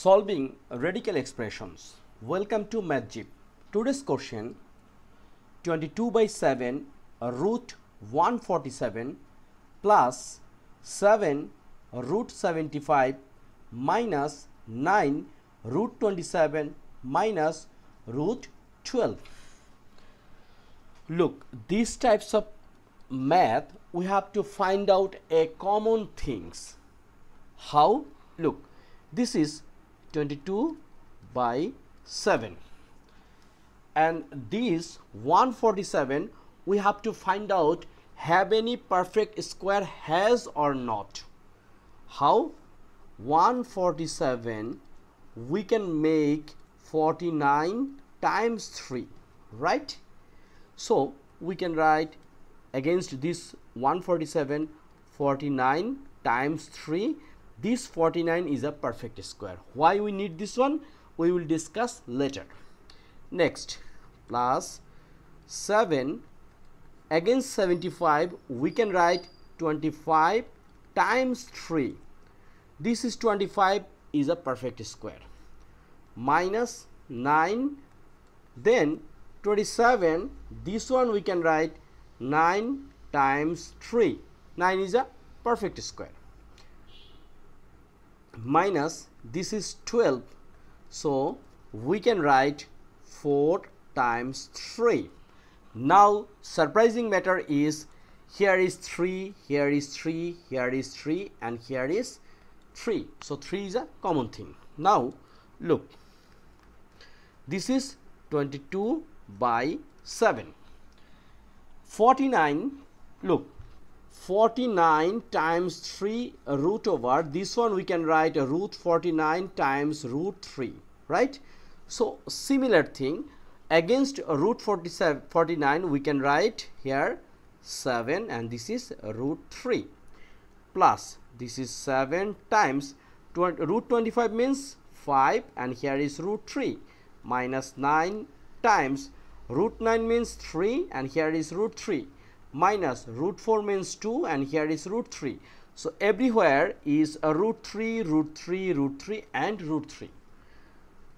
Solving radical expressions. Welcome to MathJip. Today's question 22 by 7 root 147 plus 7 root 75 minus 9 root 27 minus root 12. Look, these types of math we have to find out a common things. How? Look, this is 22 by 7 and this 147 we have to find out have any perfect square has or not. How? 147 we can make 49 times 3, right? So we can write against this 147 49 times 3. This 49 is a perfect square. Why we need this one? We will discuss later. Next, plus 7 against 75 we can write 25 times 3. This is 25 is a perfect square. Minus 9, then 27, this one we can write 9 times 3. 9 is a perfect square. Minus this is 12, so we can write 4 times 3. Now surprising matter is here is 3, here is 3, here is 3 and here is 3. So 3 is a common thing. Now look, this is 22 by 7. 49, look, 49 times 3 root over, this one we can write a root 49 times root 3, right? So similar thing, against root 49 we can write here 7 and this is root 3 plus this is 7 times root 25 means 5 and here is root 3 minus 9 times root 9 means 3 and here is root 3 minus root 4 means 2 and here is root 3. So everywhere is a root 3, root 3, root 3 and root 3.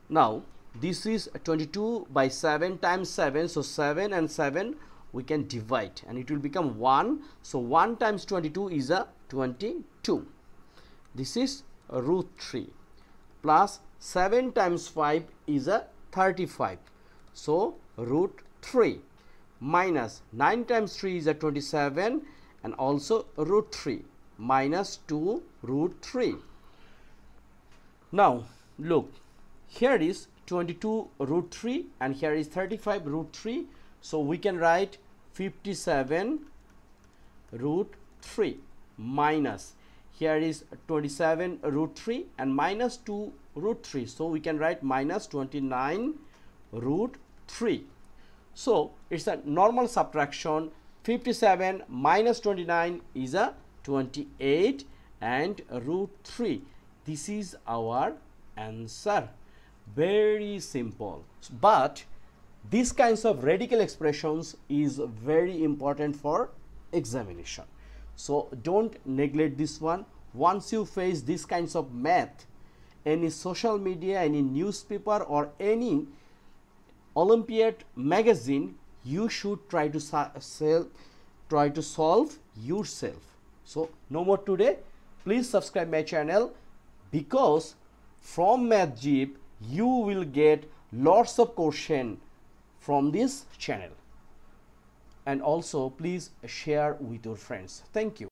Now this is 22 by 7 times 7, so 7 and 7 we can divide and it will become 1. So 1 times 22 is a 22. This is a root 3 plus 7 times 5 is a 35. So root 3 minus 9 times 3 is a 27 and also root 3 minus 2 root 3. Now look, here is 22 root 3 and here is 35 root 3. So we can write 57 root 3 minus here is 27 root 3 and minus 2 root 3. So we can write minus 29 root 3. So it's a normal subtraction. 57 minus 29 is a 28 and root 3. This is our answer. Very simple. But these kinds of radical expressions is very important for examination. So don't neglect this one. Once you face these kinds of math, any social media, any newspaper or any Olympiad magazine, you should try to solve yourself. So no more today. Please subscribe my channel because from MathJip you will get lots of questions from this channel. And also please share with your friends. Thank you.